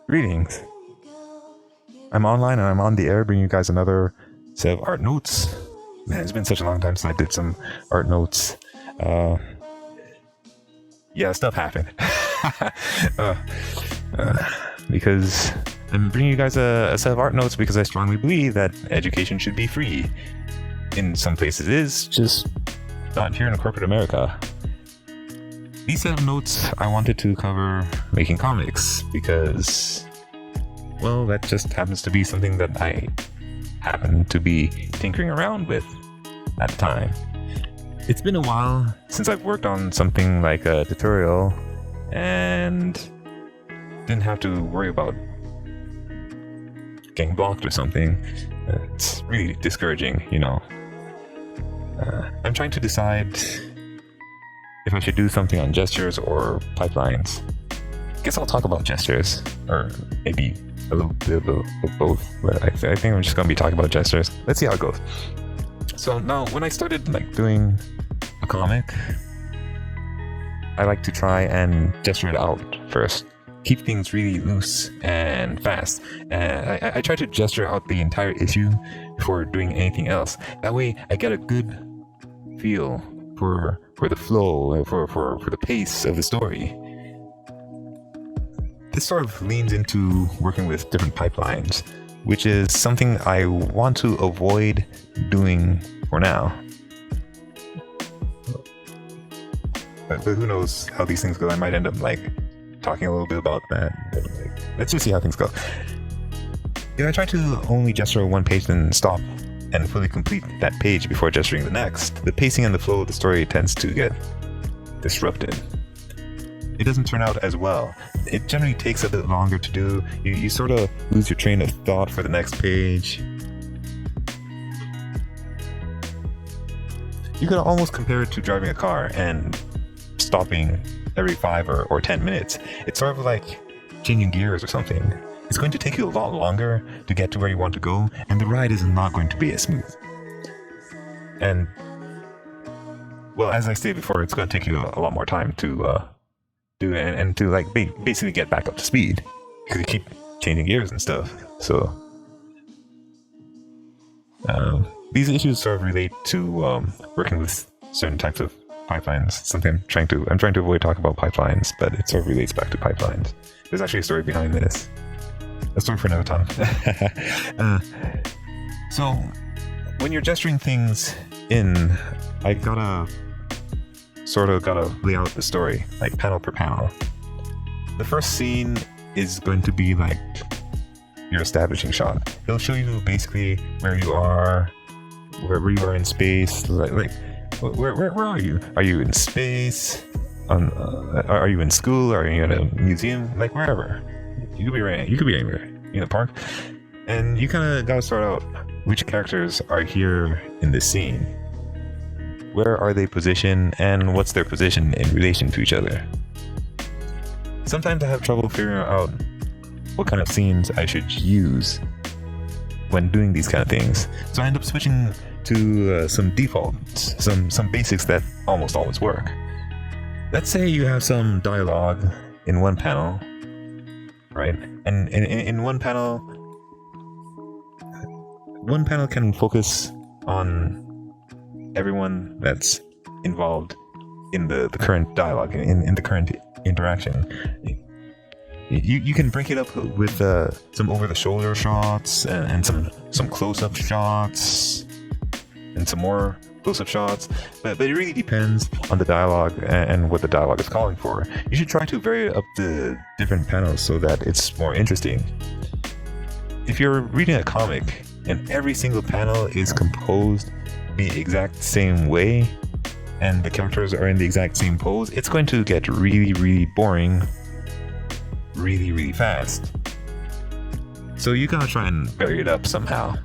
Greetings. I'm online and I'm on the air bringing you guys another set of art notes. Man, it's been such a long time since I did some art notes. Yeah, stuff happened. Because I'm bringing you guys a set of art notes because I strongly believe that education should be free. In some places it is, just not here in corporate America. These set of notes I wanted to cover making comics because, well, that just happens to be something that I happen to be tinkering around with at the time. It's been a while since I've worked on something like a tutorial and didn't have to worry about getting blocked or something. It's really discouraging, you know. I'm trying to decide if I should do something on gestures or pipelines. Guess I'll talk about gestures, or maybe a little bit of both, but I think I'm just gonna be talking about gestures. Let's see how it goes. So now, when I started doing a comic, I like to try and gesture it out first. Keep things really loose and fast. I try to gesture out the entire issue before doing anything else. That way, I get a good feel for the flow, for the pace of the story. This sort of leans into working with different pipelines, which is something I want to avoid doing for now. But who knows how these things go? I might end up talking a little bit about that. Let's just see how things go. If I try to only gesture one page then stop and fully complete that page before gesturing the next, the pacing and the flow of the story tends to get disrupted. It doesn't turn out as well. It generally takes a bit longer to do. You sort of lose your train of thought for the next page. You could almost compare it to driving a car and stopping every 5 or 10 minutes. It's sort of like changing gears or something. It's going to take you a lot longer to get to where you want to go, and the ride is not going to be as smooth. And, well, as I stated before, it's going to take you a lot more time to do it and to basically get back up to speed, because you keep changing gears and stuff. So these issues sort of relate to working with certain types of pipelines. Something I'm trying to avoid talking about pipelines, but it sort of relates back to pipelines. There's actually a story behind this. A story for another time. So when you're gesturing things in, I gotta lay out the story, like panel per panel. The first scene is going to be like your establishing shot. It'll show you basically where you are, wherever you are in space. Where are you? Are you in space? Are you in school? Are you in a museum? Wherever. You could be anywhere in the park. And you kind of gotta start out which characters are here in this scene. Where are they positioned, and what's their position in relation to each other? Sometimes I have trouble figuring out what kind of scenes I should use when doing these kind of things. So I end up switching to some defaults, some basics that almost always work. Let's say you have some dialogue in one panel, right? And in one panel can focus on everyone that's involved in the current dialogue, in the current interaction. You can break it up with some over-the-shoulder shots and some close-up shots and some more close-up shots, but it really depends on the dialogue and what the dialogue is calling for. You should try to vary up the different panels so that it's more interesting. If you're reading a comic and every single panel is composed the exact same way and the characters are in the exact same pose, it's going to get really, really boring really, really fast. So you gotta try and vary it up somehow.